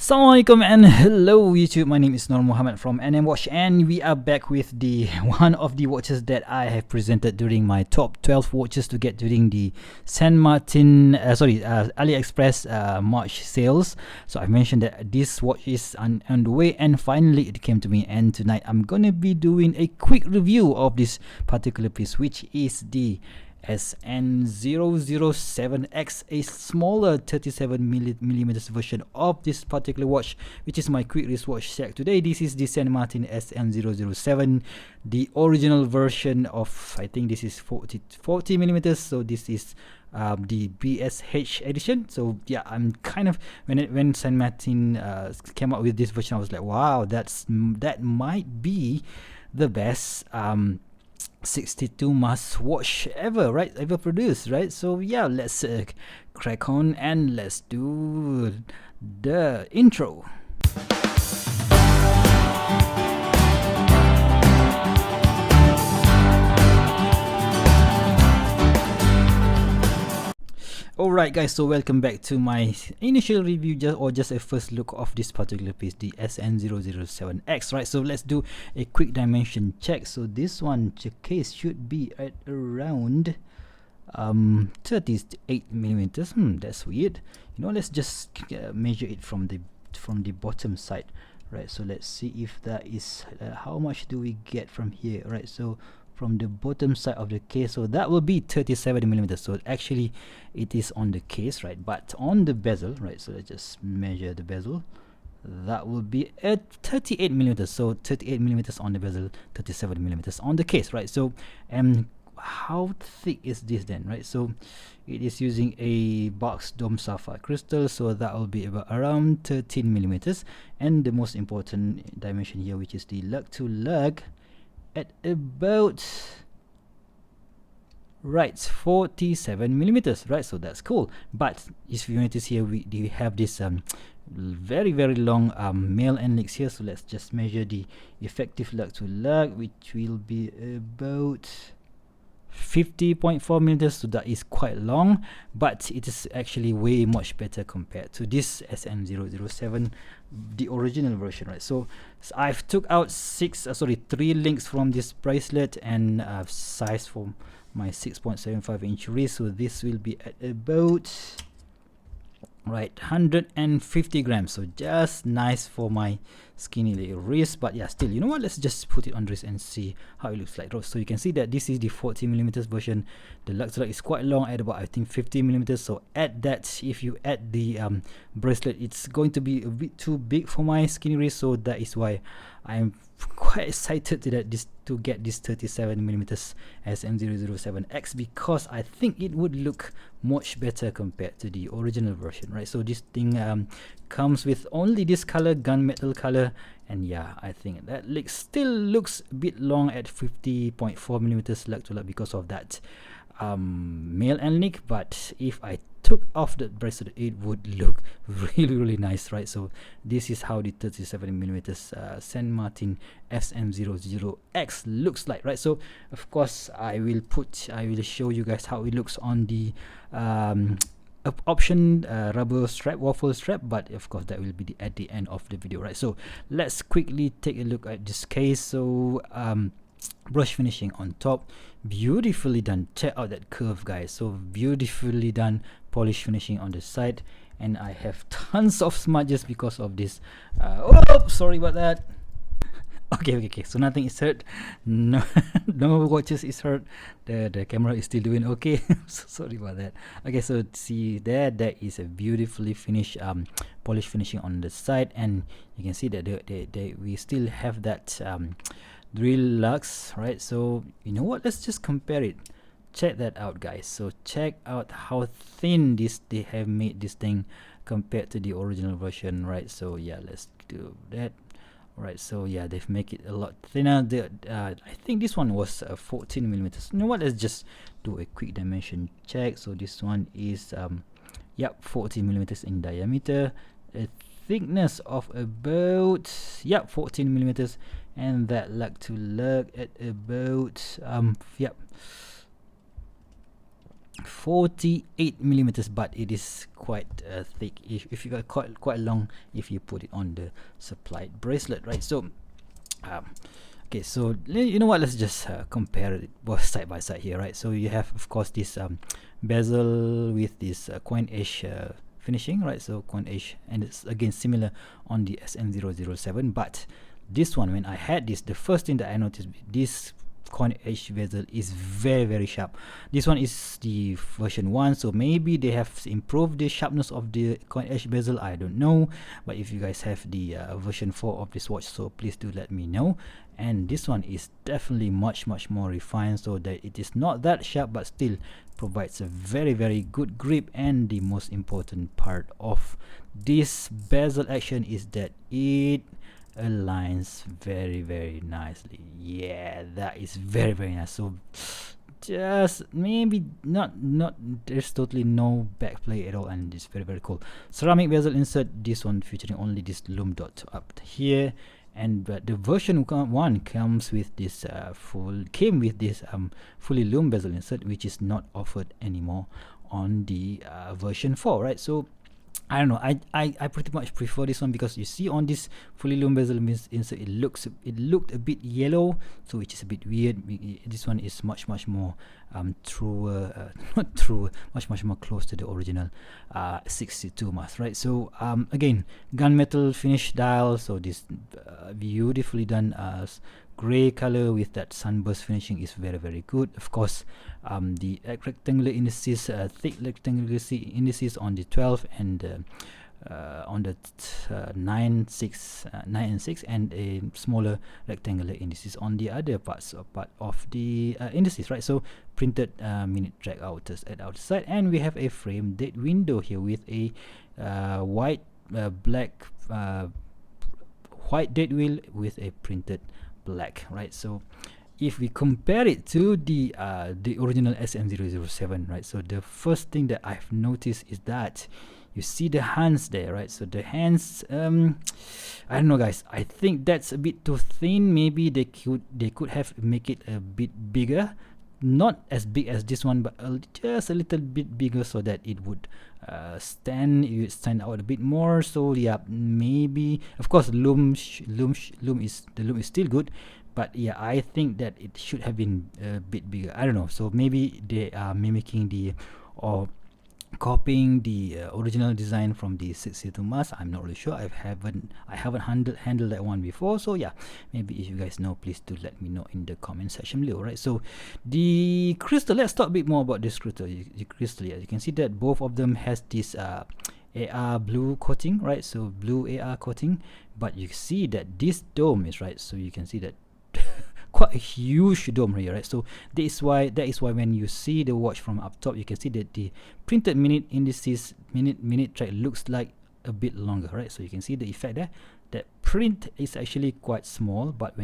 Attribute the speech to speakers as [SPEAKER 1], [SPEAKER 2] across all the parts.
[SPEAKER 1] Assalamualaikum and hello YouTube, my name is Nur Muhammad from NM Watch, and we are back with the one of the watches that I have presented during my top 12 watches to get during the San Martin AliExpress March sales. So I mentioned that this watch is on the way, and finally it came to me, and tonight I'm gonna be doing a quick review of this particular piece, which is the SN007X, a smaller 37mm version of this particular watch, which is my quick wristwatch set today. This is the San Martin SN007, the original version of, I think this is 40mm, so this is the BSH edition. So yeah, I'm kind of, when San Martin came out with this version, I was like, wow, that might be the best 62 mass watch ever produced, right? So yeah, let's crack on and let's do the intro. Alright guys, so welcome back to my initial review, just a first look of this particular piece, the SN007X, right? So let's do a quick dimension check. So this one, the case should be at around 38mm. That's weird. You know, let's just measure it from the bottom side, right? So let's see if that is how much do we get from here, right? So from the bottom side of the case, so that will be 37mm. So actually it is on the case, right? But on the bezel, right? So let's just measure the bezel. That will be at 38mm. So 38mm on the bezel, 37mm on the case, right? So how thick is this then, right? So it is using a box dome sapphire crystal, so that will be about around 13mm. And the most important dimension here, which is the lug to lug, at about 47mm, right? So that's cool. But if you notice here, we have this very long male end links here. So let's just measure the effective lug to lug, which will be about 50.4mm. So that is quite long, but it is actually way much better compared to this SN007, the original version, right? So I've took out 3 links from this bracelet, and size for my 6.75-inch wrist. So this will be at about 150 grams. So just nice for my skinny little wrist. But yeah, still, you know what, let's just put it on wrist and see how it looks like. So you can see that this is the 40mm version. The lug to lug is quite long at about, I think, 50mm. So add that, if you add the bracelet, it's going to be a bit too big for my skinny wrist. So that is why I'm quite excited to get this 37mm SN007X, because I think it would look much better compared to the original version, right? So this thing comes with only this color, gunmetal color, and yeah, I think that still looks a bit long at 50.4mm lug to lug because of that male end link. But if I took off the bracelet, it would look really nice, right? So this is how the 37mm San Martin SN007X looks like, right? So of course I will show you guys how it looks on the option rubber strap, waffle strap, but of course that will be at the end of the video, right? So let's quickly take a look at this case. So brush finishing on top, beautifully done. Check out that curve, guys. So beautifully done. Polish finishing on the side, and I have tons of smudges because of this. Oh, sorry about that. Okay. So nothing is hurt. No, no watches is hurt. The camera is still doing okay. So sorry about that. Okay, so see there is a beautifully finished polish finishing on the side, and you can see that we still have that drill lugs, right? So you know what? Let's just compare it. Check that out, guys. So check out how thin they have made this thing compared to the original version, right? So yeah, let's do that. Right, so yeah, they've made it a lot thinner. I think this one was 14mm. You know what, let's just do a quick dimension check. So this one is 14mm in diameter, a thickness of about 14mm, and that lug to lug at about 48 millimeters, but it is quite thick if you got quite long if you put it on the supplied bracelet, right? So okay, so you know what, let's just compare it both side by side here, right? So you have of course this bezel with this coin edge finishing, right? So coin edge, and it's again similar on the SN007, but this one, when I had this, the first thing that I noticed, this coin edge bezel is very sharp. This one is the version 1, so maybe they have improved the sharpness of the coin edge bezel, I don't know. But if you guys have the version 4 of this watch, so please do let me know. And this one is definitely much more refined, so that it is not that sharp but still provides a very good grip. And the most important part of this bezel action is that it aligns very nicely. Yeah, that is very nice. So just maybe not there's totally no backplay at all, and it's very cool. Ceramic bezel insert, this one featuring only this lume dot up here. And the version 1 comes with this came with this fully lume bezel insert, which is not offered anymore on the version 4, right? So I don't know, I pretty much prefer this one, because you see on this fully lume bezel insert, it looked a bit yellow, so which is a bit weird. This one is much more truer, not truer, much more close to the original 62 mask, right? So again, gunmetal finish dial, so this beautifully done gray color with that sunburst finishing is very good. Of course, the rectangular indices, thick rectangular indices on the 12 and on the 9 and 6, and a smaller rectangular indices on the other part of the indices, right? So printed minute track outers at outside, and we have a frame date window here with a white date wheel with a printed black, right? So if we compare it to the original SN007, right, so the first thing that I've noticed is that you see the hands there, right? So the hands, I don't know guys, I think that's a bit too thin. Maybe they could have make it a bit bigger, not as big as this one, but just a little bit bigger, so that it would stand out a bit more. So yeah, maybe of course the lume is still good, but yeah, I think that it should have been a bit bigger. I don't know, so maybe they are mimicking or copying the original design from the 62 mask. I'm not really sure. I haven't handled that one before, so yeah, maybe if you guys know, please do let me know in the comment section below, right? So the crystal, let's talk a bit more about this crystal. The crystal, yeah, you can see that both of them has this AR blue coating, right? So blue AR coating, but you see that this dome is, right, so you can see that quite a huge dome here, right? So that is why when you see the watch from up top, you can see that the printed minute indices, minute track looks like a bit longer, right? So you can see the effect there. That print is actually quite small, but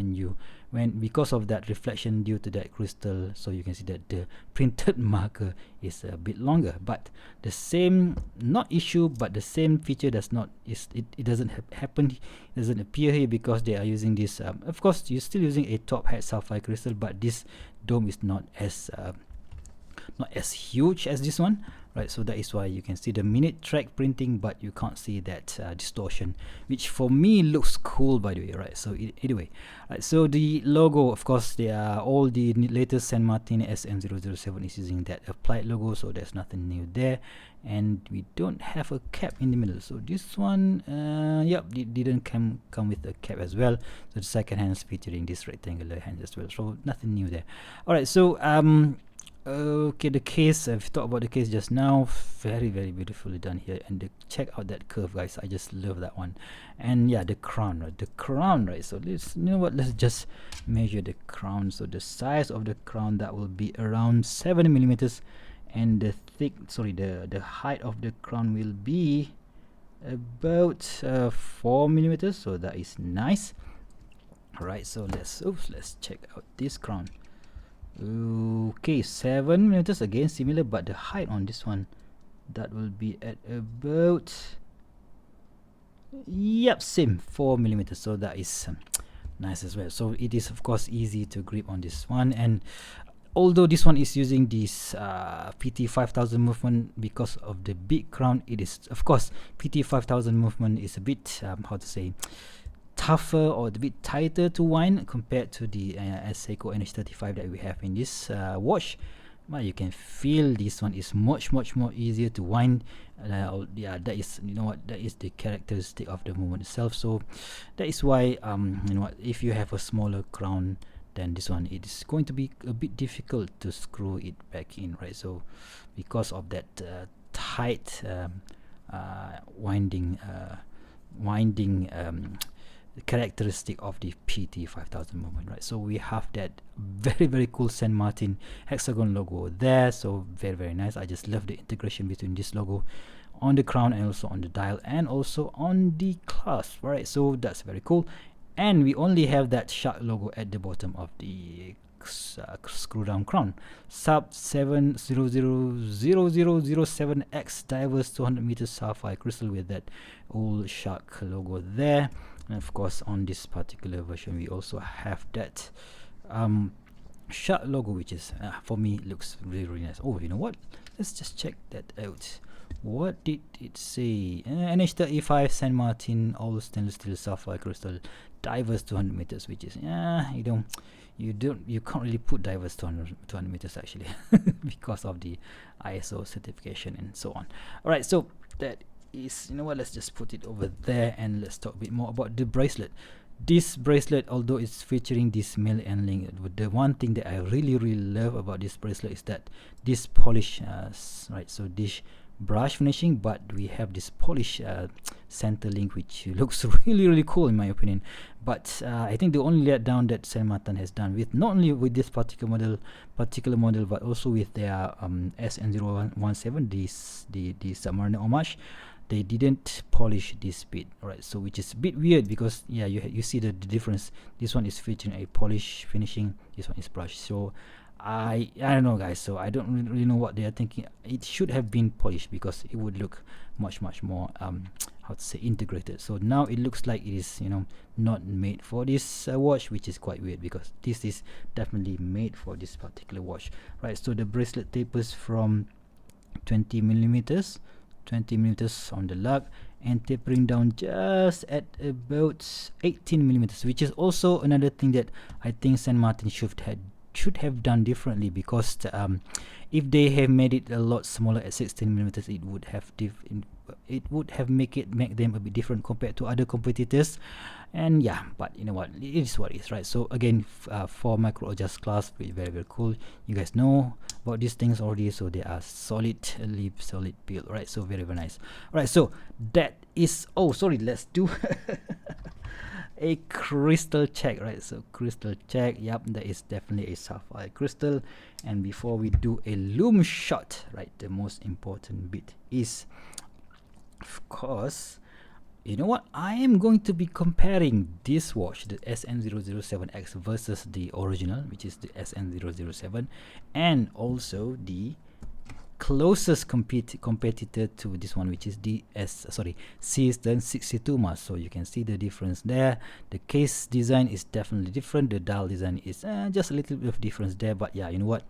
[SPEAKER 1] because of that reflection due to that crystal, so you can see that the printed marker is a bit longer. But the same, not issue, but the same feature doesn't happen. It doesn't appear here, because they are using this. Of course, you're still using a top hat sapphire crystal, but this dome is not as huge as this one, right? So that is why you can see the minute track printing, but you can't see that distortion, which for me looks cool, by the way, right? So anyway, right, so the logo, of course, they are all the latest San Martin SN007 is using that applied logo, so there's nothing new there. And we don't have a cap in the middle, so this one yep, it didn't come with a cap as well. So the second hand is featuring this rectangular hand as well, so nothing new there. All right, so okay, the case, I've talked about the case just now, very beautifully done here. And check out that curve, guys, I just love that one. And yeah, the crown, right, so let's, you know what, let's just measure the crown. So the size of the crown, that will be around 7 millimeters, and the height of the crown will be about 4 millimeters, so that is nice. All right, so let's check out this crown. Okay, 7 millimeters, again similar, but the height on this one, that will be at about, yep, same, 4 millimeters, so that is nice as well. So it is of course easy to grip on this one. And although this one is using this PT 5000 movement, because of the big crown, it is, of course, PT 5000 movement is a bit how to say, tougher or a bit tighter to wind compared to the Seiko NH35 that we have in this watch. But you can feel this one is much more easier to wind. Yeah, that is, you know what, that is the characteristic of the movement itself. So that is why you know what, if you have a smaller crown, then this one, it is going to be a bit difficult to screw it back in, right? So because of that tight winding characteristic of the PT 5000 movement, right? So we have that very cool San Martin hexagon logo there. So very nice. I just love the integration between this logo on the crown and also on the dial and also on the clasp, right? So that's very cool. And we only have that shark logo at the bottom of the screw down crown. Sub 70007X diverse 200 meters sapphire crystal with that old shark logo there. And of course, on this particular version, we also have that shark logo, which is for me looks really nice. Oh, you know what? Let's just check that out. What did it say? NH35 San Martin all stainless steel sapphire crystal diverse 200 meters, which is you can't really put diverse 200 meters actually because of the ISO certification and so on. All right, so that is, you know what, let's just put it over there and let's talk a bit more about the bracelet. This bracelet, although it's featuring this male end link, the one thing that I really love about this bracelet is that this polish, right? So this brush finishing, but we have this polish center link, which looks really cool in my opinion. But I think the only letdown that San Martin has done with, not only with this particular model, but also with their SN017, the Submariner homage, they didn't polish this bit, right? So which is a bit weird because yeah, you see the difference. This one is featuring a polish finishing, this one is brush. So I don't know, guys. So I don't really know what they are thinking. It should have been polished because it would look much more how to say, integrated. So now it looks like it is, you know, not made for this watch, which is quite weird because this is definitely made for this particular watch, right? So the bracelet tapers from 20 millimeters on the lug and tapering down just at about 18 millimeters, which is also another thing that I think San Martin should have done differently, because if they have made it a lot smaller at 16 millimeters, it would have make them a bit different compared to other competitors. And yeah, but you know what, it is what it is, right? So again, for micro adjust clasp, very cool. You guys know about these things already, so they are solid build, right? So very nice. All right, so that is, oh sorry, let's do a crystal check, right? So crystal check, yep, that is definitely a sapphire crystal. And before we do a loom shot, right, the most important bit is, of course, you know what, I am going to be comparing this watch, the SN007X, versus the original, which is the SN007, and also the closest competitor to this one, which is the Seestern 62 mass. So you can see the difference there. The case design is definitely different. The dial design is just a little bit of difference there. But yeah, you know what,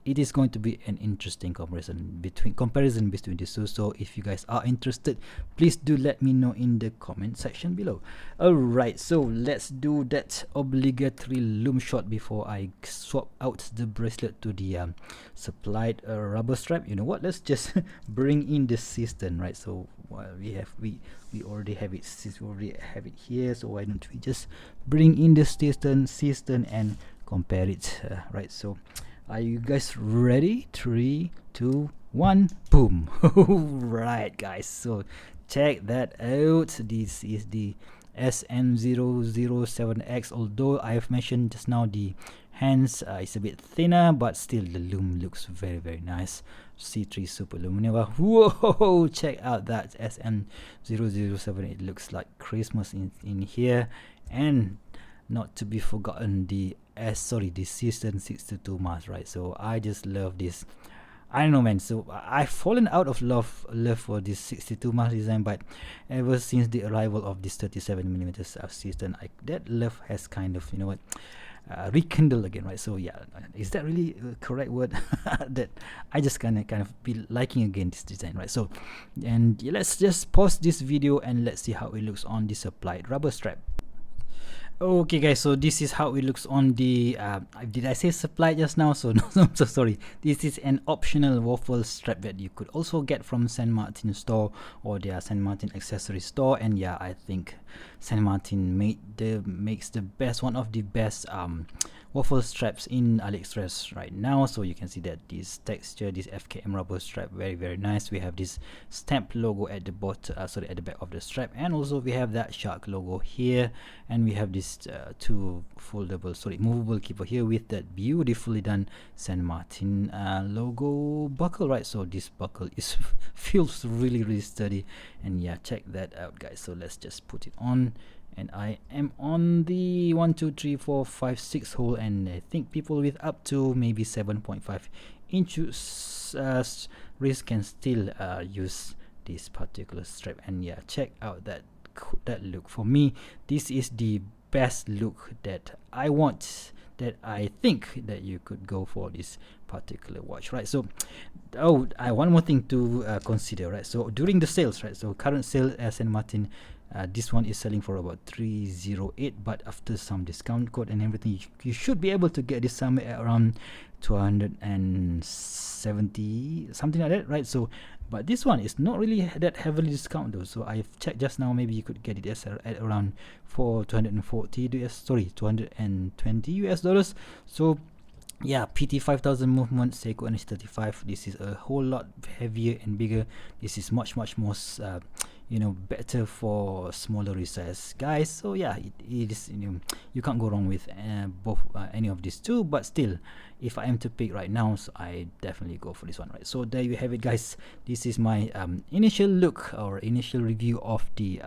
[SPEAKER 1] it is going to be an interesting comparison between these two. So if you guys are interested, please do let me know in the comment section below. All right, so let's do that obligatory loom shot before I swap out the bracelet to the supplied rubber strap. You know what, let's just bring in the Seestern, right? So we already have it, since we already have it here, so why don't we just bring in the Seestern and compare it, right? So are you guys ready? 3, 2, 1, boom. Right, guys, so check that out. This is the SN007X. Although I have mentioned just now the hands is a bit thinner, but still the loom looks very nice. C3 Super Luminova. Whoa, check out that SN007. It looks like Christmas in here. And not to be forgotten, the Seestern 62 mask, right? So I just love this. I don't know, man. So I've fallen out of love for this 62 mask design, but ever since the arrival of this 37mm Seestern, that love has kind of, you know what, rekindle again, right? So yeah, is that really the correct word? That I just kind of be liking again this design, right? So, and yeah, let's just pause this video and let's see how it looks on the supplied rubber strap. Okay guys, so this is how it looks on the did I say supply just now? So no, I'm so sorry. This is an optional waffle strap that you could also get from San Martin store or their San Martin accessory store. And yeah, I think San Martin makes the best, one of the best waffle straps in AliExpress right now. So you can see that this texture, this FKM rubber strap, very nice. We have this stamp logo at the bottom, sorry, at the back of the strap, and also we have that shark logo here, and we have this two movable keeper here with that beautifully done San Martin logo buckle, right? So this buckle is feels really sturdy, and yeah, check that out guys. So let's just put it on, and I am on the 1 2 3 4 5 6 hole, and I think people with up to maybe 7.5 inches wrist can still use this particular strap. And yeah, check out that look. For me, this is the best look that I want, that I think that you could go for this particular watch, right? So one more thing to consider, right? So during the sales, right, so current sale at San Martin, this one is selling for about 308, but after some discount code and everything, you should be able to get this somewhere at around 270, something like that, right? So but this one is not really that heavily discounted though. So I've checked just now, maybe you could get it at around 220 US dollars. So yeah, PT 5000 movement, Seiko NH35. This is a whole lot heavier and bigger. This is much more better for smaller resize guys. So yeah, it is, you can't go wrong with both any of these two. But still, if I am to pick right now, so I definitely go for this one, right? So there you have it guys. This is my initial look or initial review of the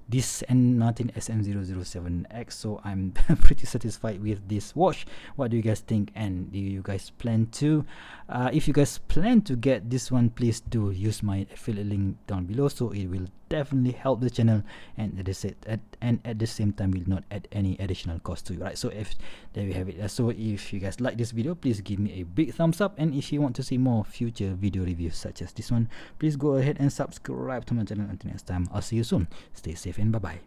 [SPEAKER 1] this Martin SN007X. So I'm pretty satisfied with this watch. What do you guys think? And do you guys plan to if you guys plan to get this one, please do use my affiliate link down below, so it will definitely help the channel, and at the same time will not add any additional cost to you, right? So if there we have it. So if you guys like this video, please give me a big thumbs up, and if you want to see more future video reviews such as this one, please go ahead and subscribe to my channel. Until next time, I'll see you soon. Stay safe and bye bye.